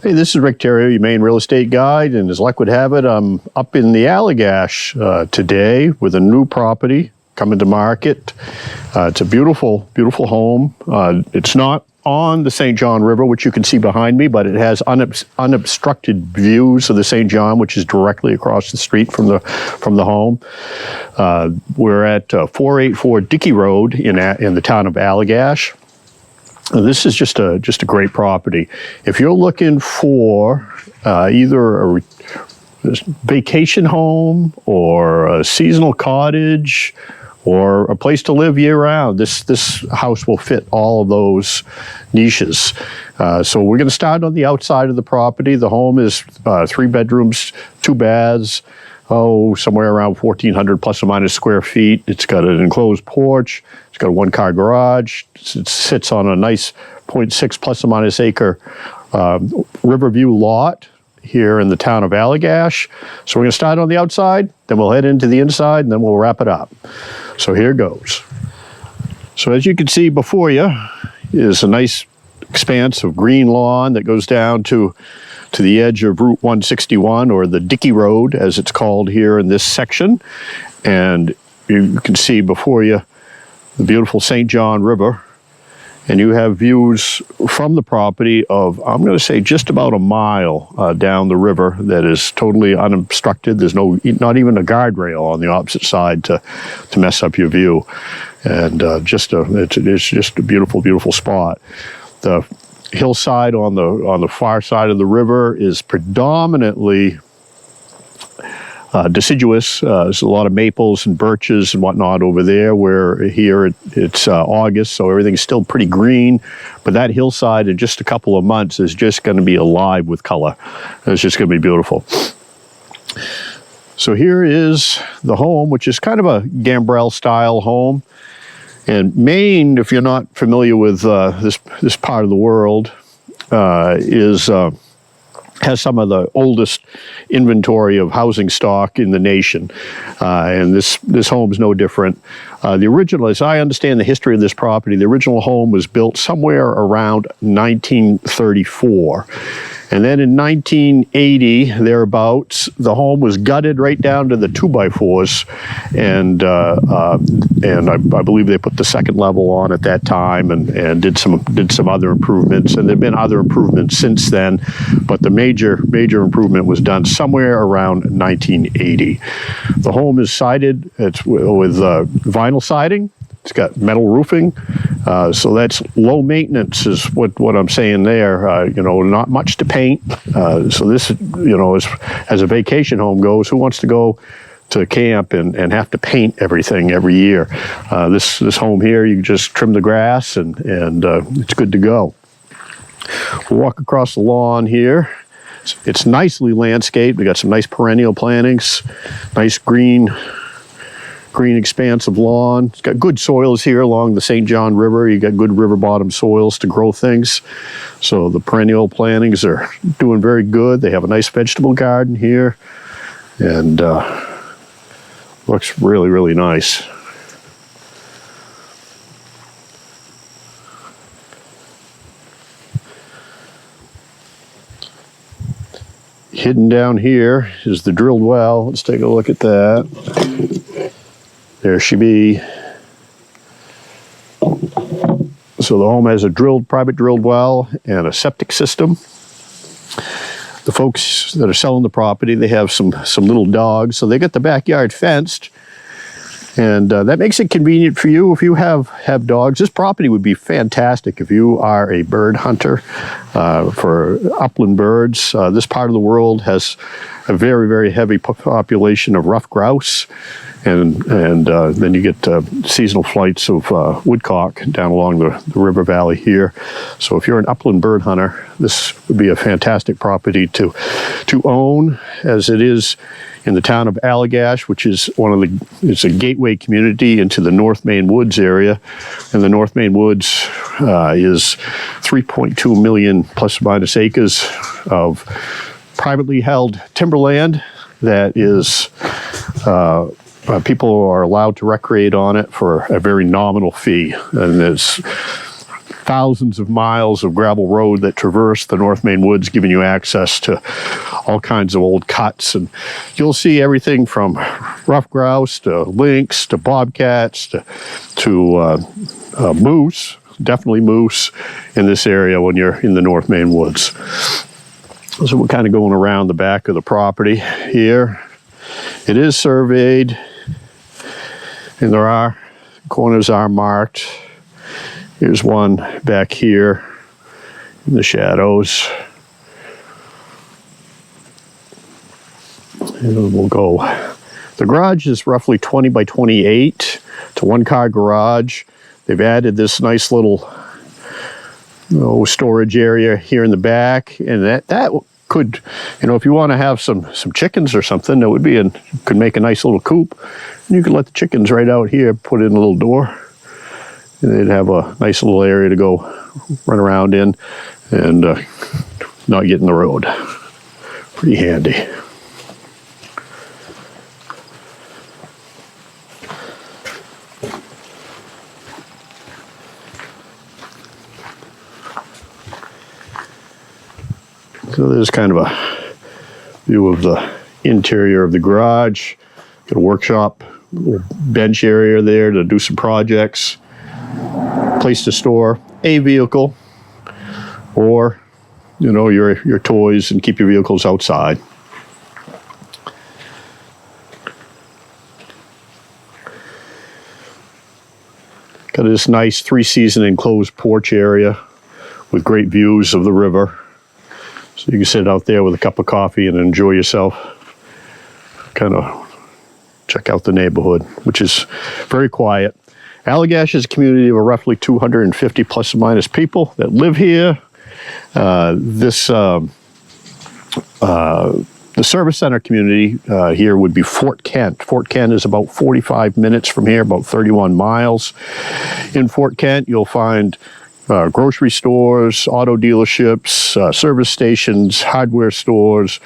Hey, this is Rick Theriault, your Maine real estate guide, and as luck would have it, I'm up in the Allagash today with a new property coming to market. It's a beautiful, beautiful home. It's not on the St. John River, which you can see behind me, but it has unobstructed views of the St. John, which is directly across the street from the home. We're at 484 Dickey Road in the town of Allagash. This is just a great property. If you're looking for either a vacation home or a seasonal cottage or a place to live year-round, this house will fit all of those niches. So we're going to start on the outside of the property. The home is 3 bedrooms, 2 baths, somewhere around 1,400 plus or minus square feet. It's got an enclosed porch. It's got a 1-car garage. It sits on a nice 0.6 plus or minus acre Riverview lot here in the town of Allagash. So we're going to start on the outside, then we'll head into the inside, and then we'll wrap it up. So here goes. So as you can see before you is a nice expanse of green lawn that goes down to the edge of Route 161, or the Dickey Road, as it's called here in this section. And you can see before you the beautiful St. John River. And you have views from the property of, I'm going to say, just about a mile down the river that is totally unobstructed. There's not even a guardrail on the opposite side to mess up your view. And it's just a beautiful, beautiful spot. The hillside on the far side of the river is predominantly deciduous. There's a lot of maples and birches and whatnot over there, where here it's August, so everything's still pretty green. But that hillside in just a couple of months is just going to be alive with color. It's just going to be beautiful. So here is the home, which is kind of a gambrel style home. And Maine, if you're not familiar with this part of the world, has some of the oldest inventory of housing stock in the nation, and this home is no different. The original, as I understand the history of this property, the original home was built somewhere around 1934. And then in 1980, thereabouts, the home was gutted right down to the 2x4s, and I believe they put the second level on at that time, and did some other improvements. And there've been other improvements since then, but the major improvement was done somewhere around 1980. The home is sided. It's with vinyl siding. It's got metal roofing, so that's low maintenance is what I'm saying there. Not much to paint. So this, as a vacation home goes, who wants to go to camp and have to paint everything every year? This home here, you just trim the grass and it's good to go. We'll walk across the lawn here. It's nicely landscaped. We got some nice perennial plantings, nice green expanse of lawn. It's got good soils here along the St. John River. You got good river bottom soils to grow things. So the perennial plantings are doing very good. They have a nice vegetable garden here, and looks really, really nice. Hidden down here is the drilled well. Let's take a look at that. There she be. So the home has a private drilled well and a septic system. The folks that are selling the property, they have some little dogs, so they got the backyard fenced. And that makes it convenient for you if you have dogs. This property would be fantastic if you are a bird hunter for upland birds. This part of the world has a very, very heavy population of ruffed grouse. And then you get seasonal flights of woodcock down along the river valley here. So if you're an upland bird hunter, this would be a fantastic property to own, as it is in the town of Allagash, which is it's a gateway community into the North Maine Woods area. And the North Maine Woods is 3.2 million plus or minus acres of privately held timberland that is people are allowed to recreate on it for a very nominal fee, and there's thousands of miles of gravel road that traverse the North Maine woods, giving you access to all kinds of old cuts. And you'll see everything from rough grouse to lynx to bobcats to moose, definitely moose in this area when you're in the North Maine woods. So we're kind of going around the back of the property here. It is surveyed, and there are corners are marked. Here's one back here in the shadows. And we'll go. The garage is roughly 20 by 28. It's a one-car garage. They've added this nice little storage area here in the back, and that could, if you want to have some chickens or something, that would be could make a nice little coop. And you could let the chickens right out here, put in a little door, and they'd have a nice little area to go run around in and not get in the road. Pretty handy. So there's kind of a view of the interior of the garage. Got a workshop, a little bench area there to do some projects. Place to store a vehicle or, your toys and keep your vehicles outside. Got this nice 3-season enclosed porch area with great views of the river. So you can sit out there with a cup of coffee and enjoy yourself. Kind of check out the neighborhood, which is very quiet. Allagash is a community of roughly 250 plus or minus people that live here. The service center community here would be Fort Kent. Fort Kent is about 45 minutes from here, about 31 miles. In Fort Kent, you'll find grocery stores, auto dealerships, service stations, hardware stores,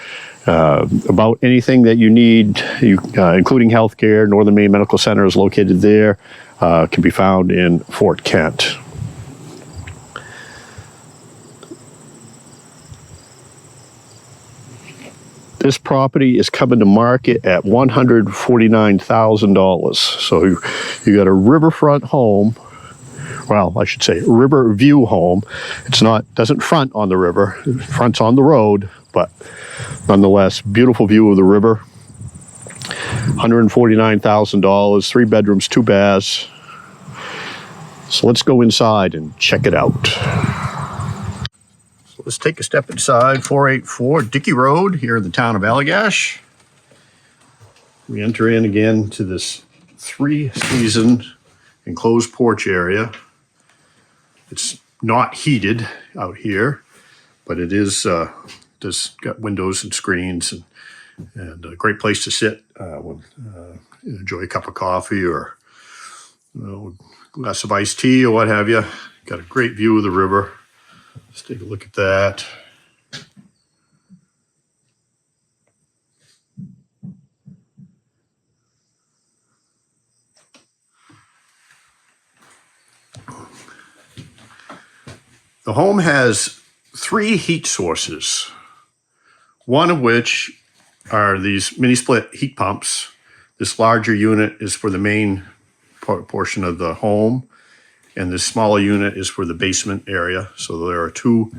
about anything that you need, including healthcare. Northern Maine Medical Center is located there, can be found in Fort Kent. This property is coming to market at $149,000. So you got a riverfront home. Well, I should say river view home. Doesn't front on the river, it fronts on the road, but nonetheless, beautiful view of the river. $149,000, 3 bedrooms, 2 baths. So let's go inside and check it out. So let's take a step inside 484 Dickey Road here in the town of Allagash. We enter in again to this 3-season enclosed porch area. It's not heated out here, but it is just got windows and screens and a great place to sit enjoy a cup of coffee or a glass of iced tea or what have you. Got a great view of the river. Let's take a look at that. The home has 3 heat sources, one of which are these mini split heat pumps. This larger unit is for the main portion of the home, and this smaller unit is for the basement area. So there are 2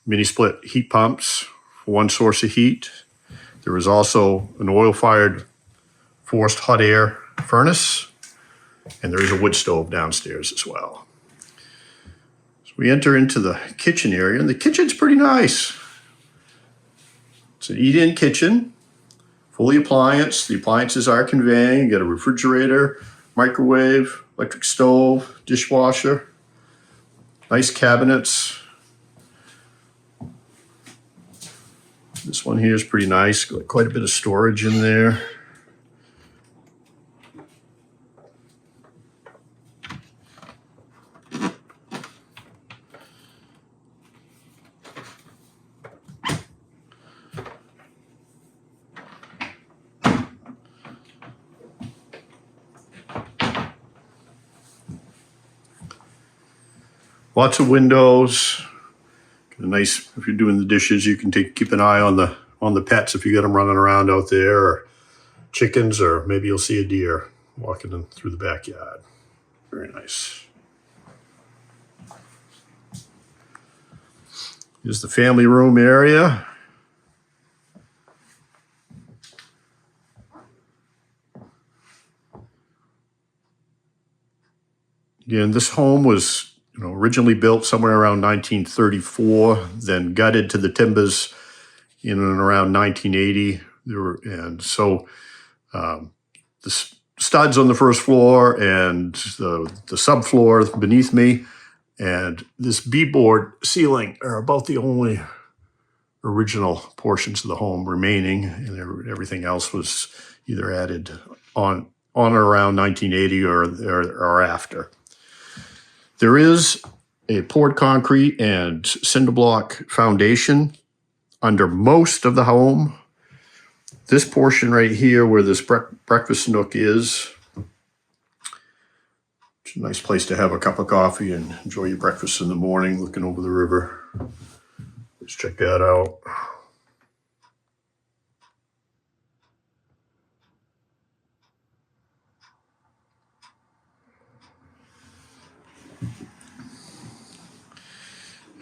mini split heat pumps for one source of heat. There is also an oil-fired forced hot air furnace, and there is a wood stove downstairs as well. We enter into the kitchen area, and the kitchen's pretty nice. It's an eat-in kitchen, fully appliance. The appliances are conveying. You got a refrigerator, microwave, electric stove, dishwasher, nice cabinets. This one here is pretty nice. Got quite a bit of storage in there. Lots of windows. Nice, if you're doing the dishes, you can keep an eye on the pets if you got them running around out there, or chickens, or maybe you'll see a deer walking in through the backyard. Very nice. Here's the family room area. Again, this home was originally built somewhere around 1934, then gutted to the timbers in and around 1980. The studs on the first floor and the subfloor beneath me and this beadboard ceiling are about the only original portions of the home remaining, and everything else was either added on or around 1980 or after. There is a poured concrete and cinder block foundation under most of the home. This portion right here where this breakfast nook is, it's a nice place to have a cup of coffee and enjoy your breakfast in the morning looking over the river. Let's check that out.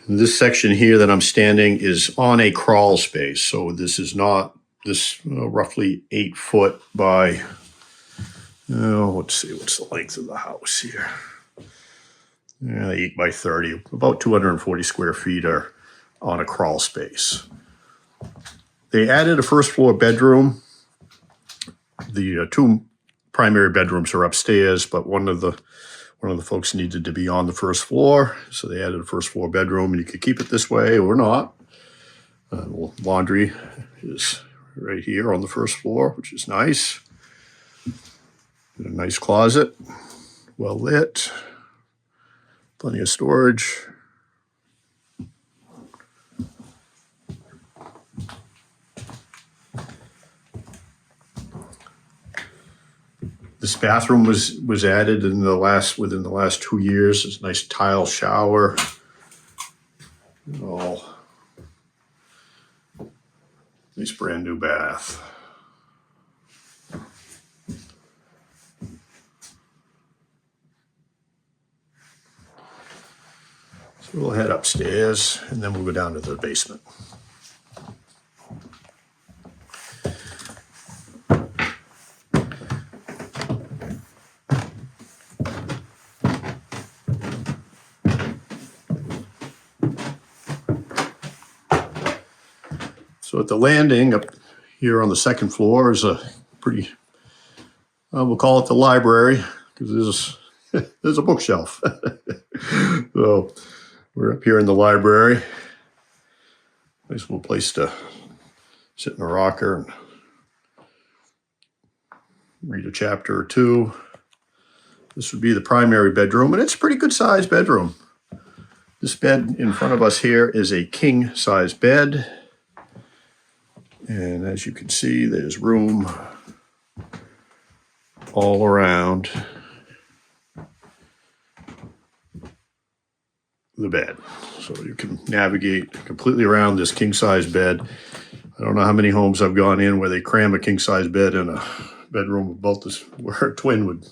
This section here that I'm standing is on a crawl space. So this is not this roughly 8 foot by, let's see, what's the length of the house here? 8 by 30, about 240 square feet are on a crawl space. They added a first floor bedroom. The two primary bedrooms are upstairs, but one of the folks needed to be on the first floor, so they added a first floor bedroom, and you could keep it this way or not. Laundry is right here on the first floor, which is nice. A nice closet, well lit, plenty of storage. This bathroom was added within the last 2 years. It's a nice tile shower. Nice brand new bath. So we'll head upstairs and then we'll go down to the basement. So at the landing up here on the second floor is a pretty, we'll call it the library, because there's a bookshelf. So we're up here in the library. Nice little place to sit in a rocker and read a chapter or two. This would be the primary bedroom, and it's a pretty good sized bedroom. This bed in front of us here is a king size bed. And as you can see, there's room all around the bed. So you can navigate completely around this king-size bed. I don't know how many homes I've gone in where they cram a king-size bed in a bedroom about this, where a twin would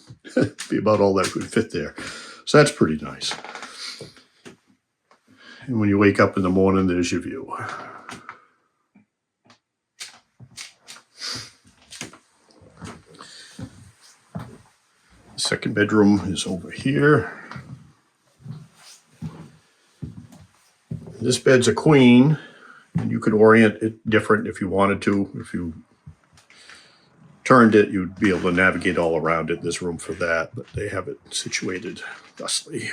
be about all that would fit there. So that's pretty nice. And when you wake up in the morning, there's your view. The second bedroom is over here. This bed's a queen, and you could orient it different if you wanted to. If you turned it, you'd be able to navigate all around it. There's room for that, but they have it situated thusly.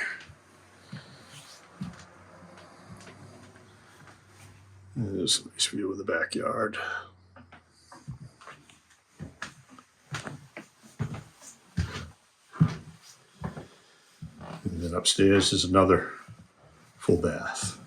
There's a nice view of the backyard. And then upstairs is another full bath.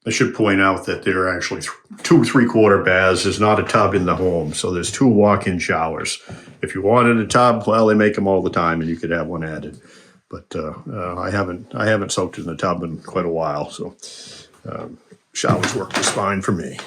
I should point out that there are actually 2 3/4 baths. There's not a tub in the home, so there's 2 walk-in showers. If you wanted a tub, well, they make them all the time, and you could have one added. But I haven't soaked in the tub in quite a while, so showers work just fine for me.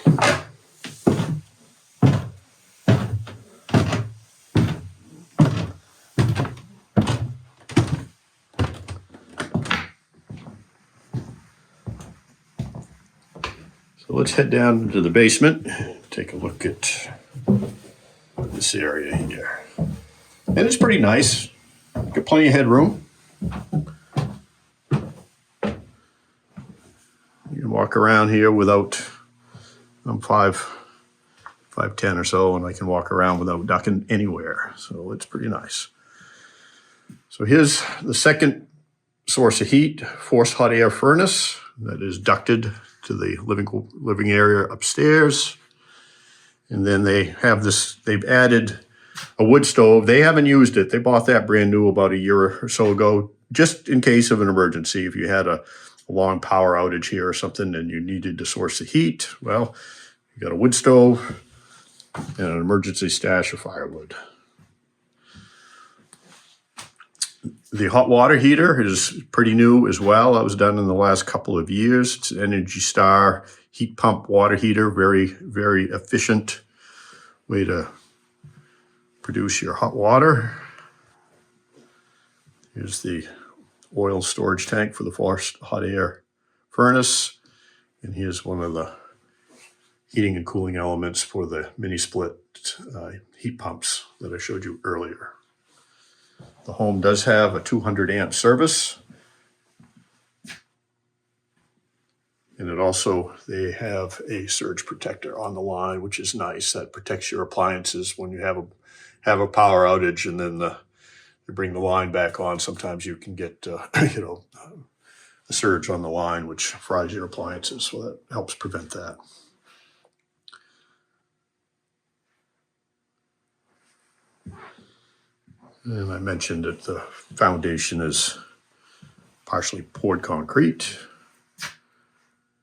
So let's head down into the basement, take a look at this area here. And it's pretty nice. Got plenty of headroom. You can walk around here without, I'm 5'10" or so, and I can walk around without ducking anywhere. So it's pretty nice. So here's the second source of heat, forced hot air furnace that is ducted to the living area upstairs. And then they have this, they've added a wood stove. They haven't used it. They bought that brand new about a year or so ago, just in case of an emergency. If you had a long power outage here or something and you needed to source the heat, well, you got a wood stove and an emergency stash of firewood. The hot water heater is pretty new as well. That was done in the last couple of years. It's an Energy Star heat pump water heater. Very, very efficient way to produce your hot water. Here's the oil storage tank for the forced hot air furnace. And here's one of the heating and cooling elements for the mini split heat pumps that I showed you earlier. The home does have a 200 amp service. And it also, they have a surge protector on the line, which is nice. That protects your appliances when you have a power outage and then you bring the line back on. Sometimes you can get, a surge on the line, which fries your appliances. So that helps prevent that. And I mentioned that the foundation is partially poured concrete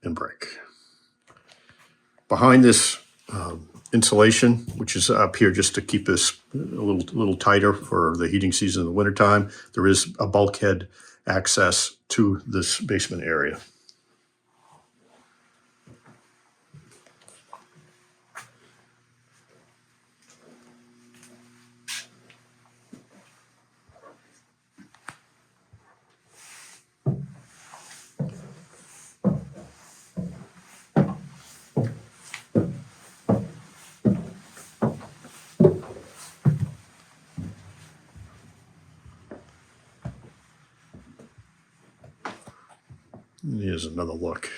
and brick. Behind this insulation, which is up here just to keep this a little tighter for the heating season in the wintertime, there is a bulkhead access to this basement area. Here's another look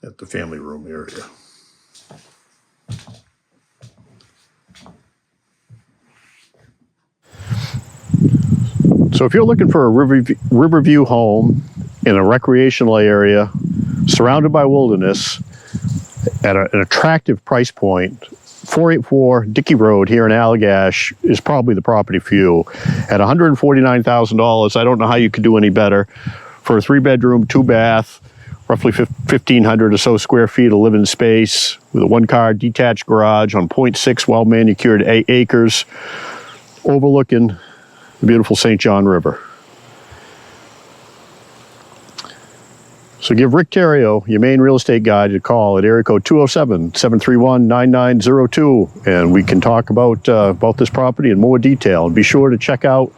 at the family room area. So if you're looking for a Riverview home in a recreational area, surrounded by wilderness, at an attractive price point, 484 Dickey Road here in Allagash is probably the property for you. At $149,000, I don't know how you could do any better. For a 3-bedroom, 2-bath, roughly 1,500 or so square feet of living space with a 1-car detached garage on 0.6 well-manicured acres overlooking the beautiful St. John River. So give Rick Theriault, your Maine real estate guide, a call at area code 207-731-9902, and we can talk about this property in more detail. And be sure to check out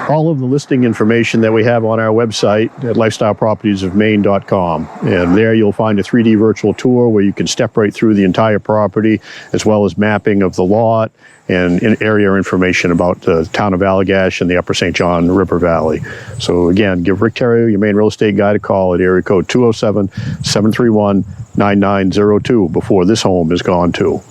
all of the listing information that we have on our website at lifestylepropertiesofmaine.com. And there you'll find a 3D virtual tour where you can step right through the entire property, as well as mapping of the lot and area information about the town of Allagash and the Upper St. John River Valley. So again, give Rick Theriault, your Maine real estate guide, a call at area code 207-731-9902 before this home is gone too.